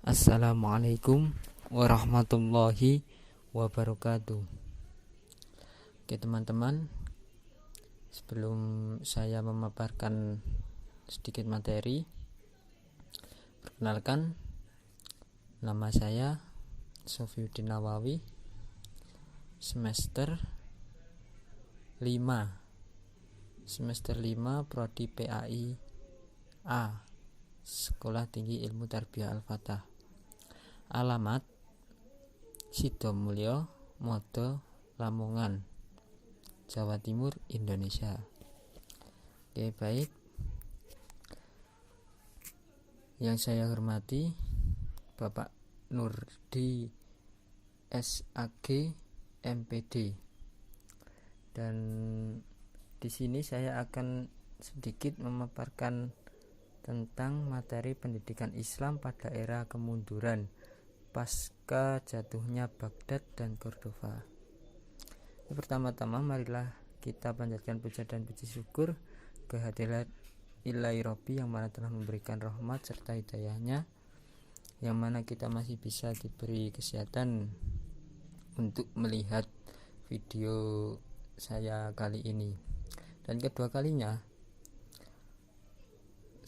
Assalamualaikum warahmatullahi wabarakatuh. Oke teman-teman, sebelum saya memaparkan sedikit materi, perkenalkan, nama saya Sofiuddin Nawawi, semester 5 Prodi PAI A, Sekolah Tinggi Ilmu Tarbiyah Al-Fatah. Alamat Sidomulyo, Modo, Lamongan, Jawa Timur, Indonesia. Oke, baik. Yang saya hormati Bapak Nurdi SAG MPD. Dan di sini saya akan sedikit memaparkan tentang materi pendidikan Islam pada era kemunduran pasca jatuhnya Baghdad dan Cordova. Pertama-tama marilah kita panjatkan puja dan puji syukur kehadirat Ilahi Robbi yang mana telah memberikan rahmat serta hidayahnya, yang mana kita masih bisa diberi kesehatan untuk melihat video saya kali ini. Dan kedua kalinya,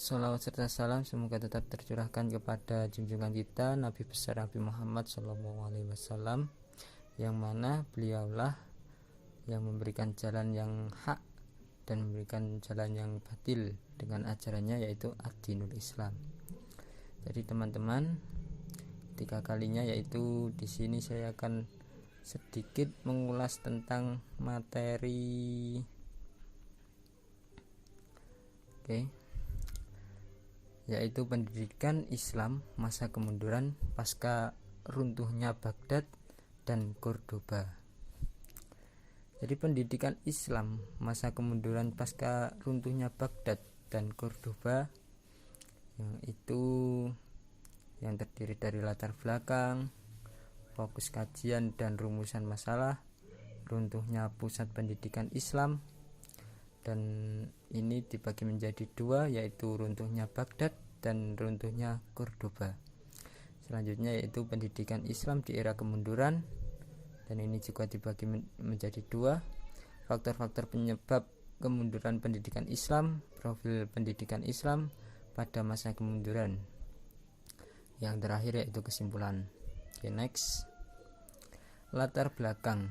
sholawat serta salam semoga tetap tercurahkan kepada junjungan kita Nabi besar Nabi Muhammad SAW, yang mana beliaulah yang memberikan jalan yang hak dan memberikan jalan yang batil dengan ajarannya, yaitu ad-dinul Islam. Jadi teman-teman, ketiga kalinya yaitu di sini saya akan sedikit mengulas tentang materi yaitu pendidikan Islam masa kemunduran pasca runtuhnya Baghdad dan Cordoba. Jadi pendidikan Islam masa kemunduran pasca runtuhnya Baghdad dan Cordoba itu yang terdiri dari latar belakang, fokus kajian dan rumusan masalah, runtuhnya pusat pendidikan Islam, dan ini dibagi menjadi dua, yaitu runtuhnya Baghdad dan runtuhnya Cordoba. Selanjutnya yaitu pendidikan Islam di era kemunduran, dan ini juga dibagi menjadi dua, faktor-faktor penyebab kemunduran pendidikan Islam, profil pendidikan Islam pada masa kemunduran. Yang terakhir yaitu kesimpulan. Next, latar belakang.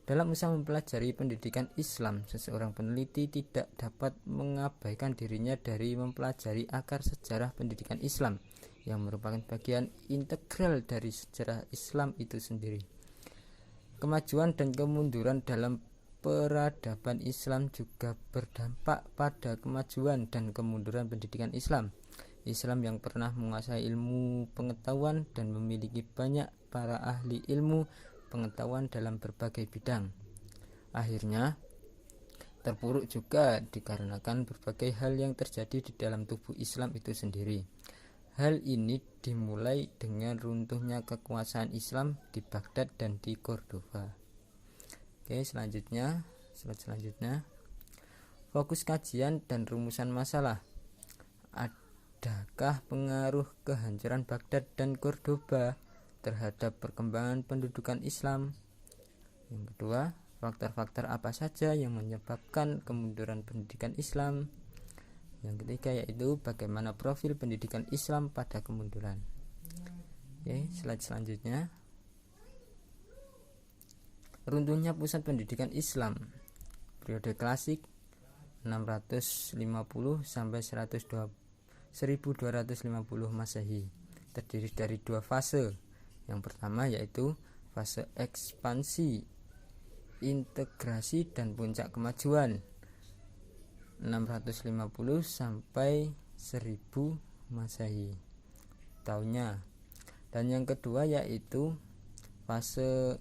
Dalam usaha mempelajari pendidikan Islam, seseorang peneliti tidak dapat mengabaikan dirinya dari mempelajari akar sejarah pendidikan Islam yang merupakan bagian integral dari sejarah Islam itu sendiri. Kemajuan dan kemunduran dalam peradaban Islam juga berdampak pada kemajuan dan kemunduran pendidikan Islam. Islam yang pernah menguasai ilmu pengetahuan dan memiliki banyak para ahli ilmu pengetahuan dalam berbagai bidang, akhirnya terpuruk juga dikarenakan berbagai hal yang terjadi di dalam tubuh Islam itu sendiri. Hal ini dimulai dengan runtuhnya kekuasaan Islam di Baghdad dan di Cordova. Selanjutnya fokus kajian dan rumusan masalah. Adakah pengaruh kehancuran Baghdad dan Cordoba terhadap perkembangan pendudukan Islam? Yang kedua, faktor-faktor apa saja yang menyebabkan kemunduran pendidikan Islam? Yang ketiga yaitu bagaimana profil pendidikan Islam pada kemunduran. Slide selanjutnya. Runtuhnya pusat pendidikan Islam. Periode klasik 650 sampai 1250 Masehi, terdiri dari dua fase. Yang pertama yaitu fase ekspansi, integrasi dan puncak kemajuan 650 sampai 1000 Masehi tahunnya. Dan yang kedua yaitu fase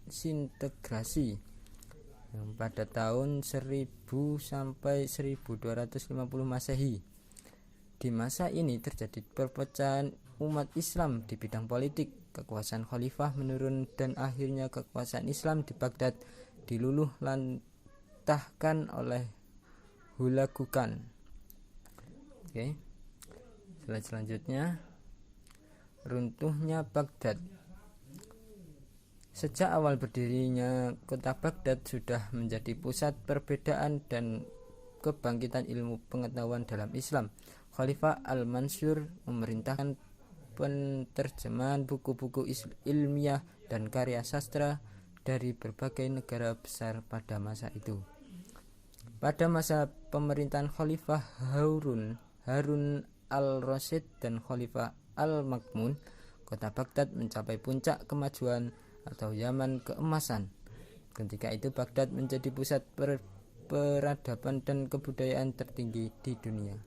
sintegrasi yang pada tahun 1000 sampai 1250 Masehi. Di masa ini terjadi perpecahan umat Islam di bidang politik, kekuasaan khalifah menurun, dan akhirnya kekuasaan Islam di Baghdad diluluh lantahkan oleh Hulagukan. Slide selanjutnya. runtuhnya Baghdad. Sejak awal berdirinya kota Baghdad sudah menjadi pusat perbedaan dan kebangkitan ilmu pengetahuan dalam Islam. Khalifah Al-Mansur memerintahkan penerjemahan buku-buku ilmiah dan karya sastra dari berbagai negara besar pada masa itu. Pada masa pemerintahan Khalifah Harun al-Rasyid dan Khalifah Al-Ma'mun, kota Baghdad mencapai puncak kemajuan atau zaman keemasan. Ketika itu Baghdad menjadi pusat peradaban dan kebudayaan tertinggi di dunia.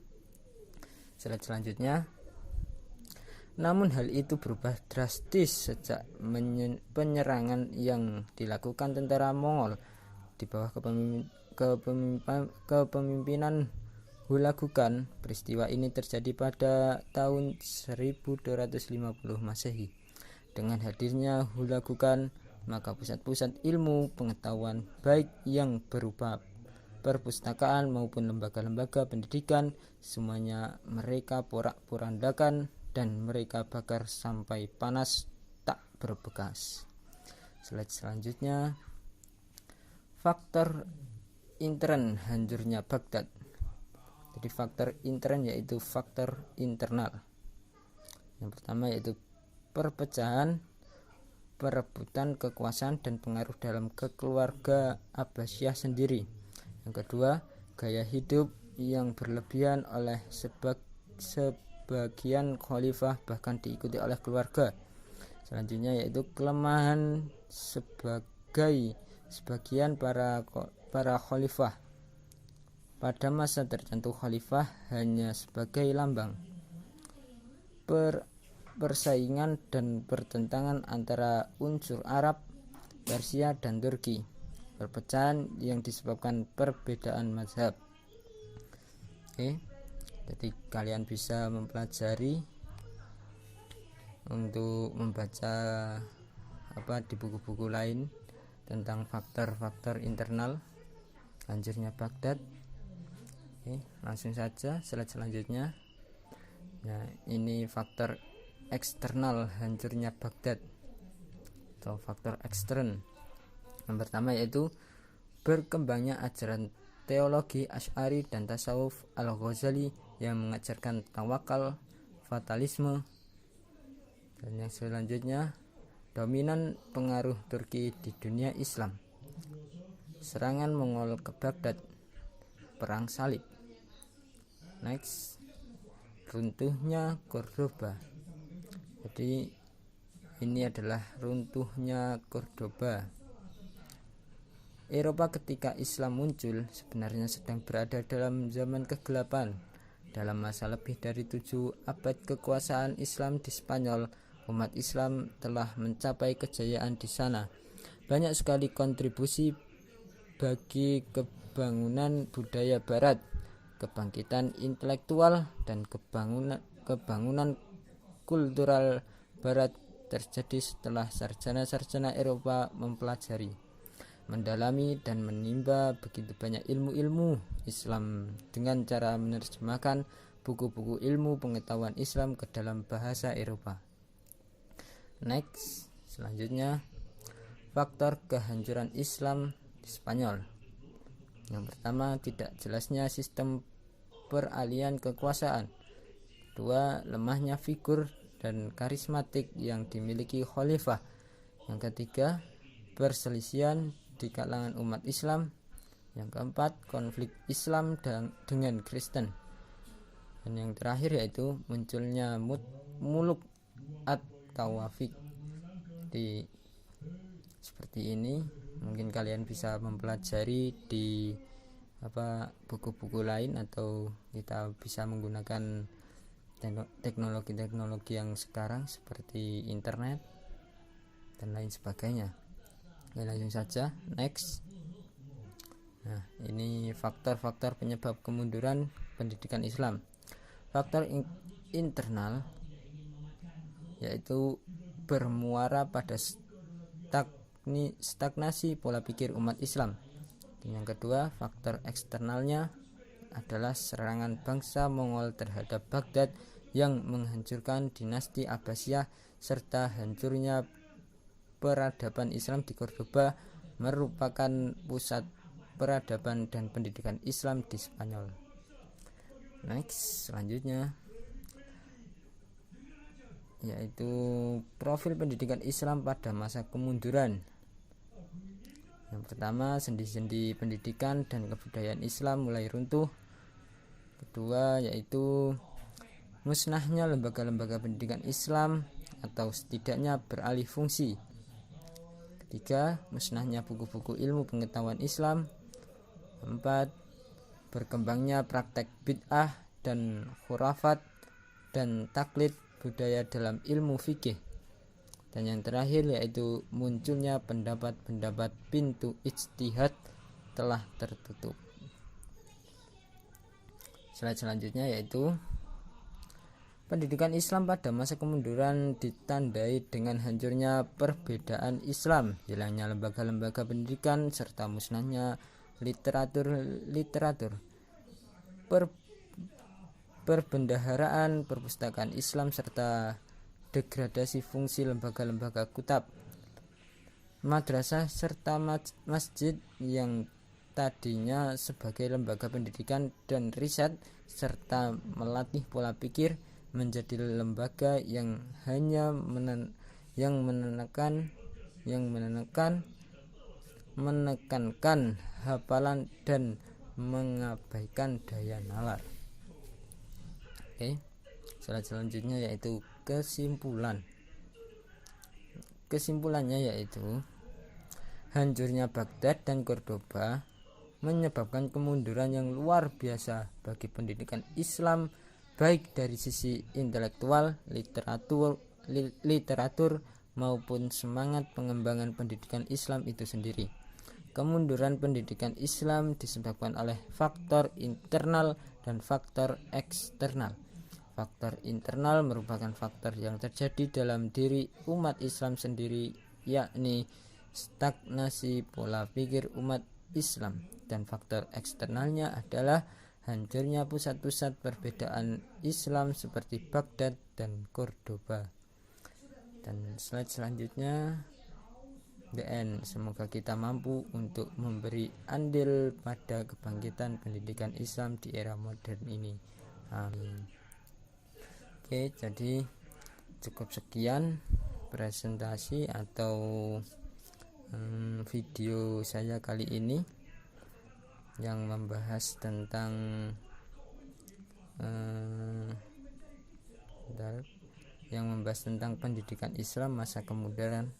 Slide selanjutnya. Namun hal itu berubah drastis sejak penyerangan yang dilakukan tentara Mongol di bawah kepemimpinan Hulagu Khan. Peristiwa ini terjadi pada tahun 1250 Masehi. Dengan hadirnya Hulagu Khan, maka pusat-pusat ilmu pengetahuan baik yang berupa perpustakaan maupun lembaga-lembaga pendidikan semuanya mereka porak-porandakan dan mereka bakar sampai panas tak berbekas. Slide selanjutnya. Faktor intern hancurnya Baghdad. Jadi faktor intern yaitu faktor internal. Yang pertama yaitu perpecahan, perebutan kekuasaan dan pengaruh dalam keluarga Abbasiyah sendiri. Yang kedua, gaya hidup yang berlebihan oleh sebagian khalifah bahkan diikuti oleh keluarga. Selanjutnya yaitu kelemahan sebagian para khalifah. Pada masa tertentu khalifah hanya sebagai lambang. Persaingan dan pertentangan antara unsur Arab, Persia dan Turki. Perpecahan yang disebabkan perbedaan mazhab. Jadi kalian bisa mempelajari untuk membaca di buku-buku lain tentang faktor-faktor internal hancurnya Baghdad. Langsung saja slide selanjutnya. Nah, ini faktor eksternal hancurnya Baghdad atau faktor ekstern. Yang pertama yaitu berkembangnya ajaran teologi Asy'ari dan tasawuf Al-Ghazali yang mengajarkan tawakal, fatalisme. Dan yang selanjutnya, dominan pengaruh Turki di dunia Islam. Serangan Mongol ke Baghdad, perang salib. Next, runtuhnya Cordoba. Jadi ini adalah runtuhnya Cordoba. Eropa ketika Islam muncul sebenarnya sedang berada dalam zaman kegelapan. Dalam masa lebih dari 7 abad kekuasaan Islam di Spanyol, umat Islam telah mencapai kejayaan di sana. Banyak sekali kontribusi bagi kebangunan budaya barat, kebangkitan intelektual dan kebangunan kultural barat terjadi setelah sarjana-sarjana Eropa mempelajari, mendalami dan menimba begitu banyak ilmu-ilmu Islam dengan cara menerjemahkan buku-buku ilmu pengetahuan Islam ke dalam bahasa Eropa. Next, selanjutnya faktor kehancuran Islam di Spanyol. Yang pertama, tidak jelasnya sistem peralihan kekuasaan. Kedua, lemahnya figur dan karismatik yang dimiliki khalifah. Yang ketiga, perselisihan di kalangan umat Islam. Yang keempat, konflik Islam dengan Kristen. Dan yang terakhir yaitu munculnya muluk at-tawafik. Jadi seperti ini mungkin kalian bisa mempelajari di buku-buku lain, atau kita bisa menggunakan teknologi-teknologi yang sekarang seperti internet dan lain sebagainya. Oke, langsung saja next. Nah, ini faktor-faktor penyebab kemunduran pendidikan Islam. Faktor internal yaitu bermuara pada stagnasi pola pikir umat Islam. Dan yang kedua, faktor eksternalnya adalah serangan bangsa Mongol terhadap Baghdad yang menghancurkan dinasti Abbasiyah serta hancurnya peradaban Islam di Cordoba merupakan pusat peradaban dan pendidikan Islam di Spanyol. Next, selanjutnya yaitu profil pendidikan Islam pada masa kemunduran. Yang pertama, sendi-sendi pendidikan dan kebudayaan Islam mulai runtuh. Kedua, yaitu musnahnya lembaga-lembaga pendidikan Islam atau setidaknya beralih fungsi. Ketiga, musnahnya buku-buku ilmu pengetahuan Islam. 4, berkembangnya praktek bid'ah dan khurafat dan taklid budaya dalam ilmu fikih. Dan yang terakhir yaitu munculnya pendapat-pendapat pintu ijtihad telah tertutup. Slide selanjutnya yaitu pendidikan Islam pada masa kemunduran ditandai dengan hancurnya perbedaan Islam, hilangnya lembaga-lembaga pendidikan serta musnahnya literatur, perbendaharaan, perpustakaan Islam serta degradasi fungsi lembaga-lembaga kutab, madrasah serta masjid yang tadinya sebagai lembaga pendidikan dan riset serta melatih pola pikir menjadi lembaga yang hanya menekankan hafalan dan mengabaikan daya nalar. Oke, selanjutnya yaitu kesimpulannya yaitu hancurnya Baghdad dan Cordoba menyebabkan kemunduran yang luar biasa bagi pendidikan Islam, baik dari sisi intelektual, literatur maupun semangat pengembangan pendidikan Islam itu sendiri. Kemunduran pendidikan Islam disebabkan oleh faktor internal dan faktor eksternal. Faktor internal merupakan faktor yang terjadi dalam diri umat Islam sendiri, yakni stagnasi pola pikir umat Islam, dan faktor eksternalnya adalah hancurnya pusat-pusat perbedaan Islam seperti Baghdad dan Cordoba. Dan slide selanjutnya, semoga kita mampu untuk memberi andil pada kebangkitan pendidikan Islam di era modern ini. Amin. Oke, jadi cukup sekian presentasi atau video saya kali ini yang membahas tentang pendidikan Islam masa kemunduran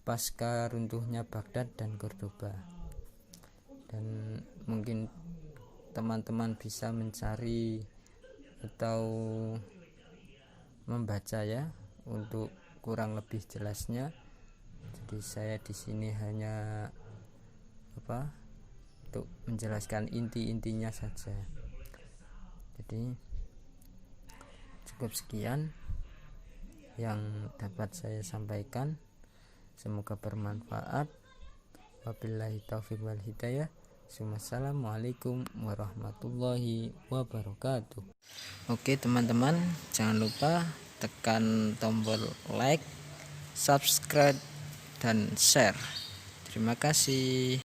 pasca runtuhnya Baghdad dan Cordoba. Dan mungkin teman-teman bisa mencari atau membaca ya untuk kurang lebih jelasnya. Jadi saya di sini hanya untuk menjelaskan inti-intinya saja. Jadi cukup sekian yang dapat saya sampaikan. Semoga bermanfaat. Wabillahi taufiq wal hidayah. Wassalamualaikum warahmatullahi wabarakatuh. Oke teman-teman, jangan lupa tekan tombol like, subscribe, dan share. Terima kasih.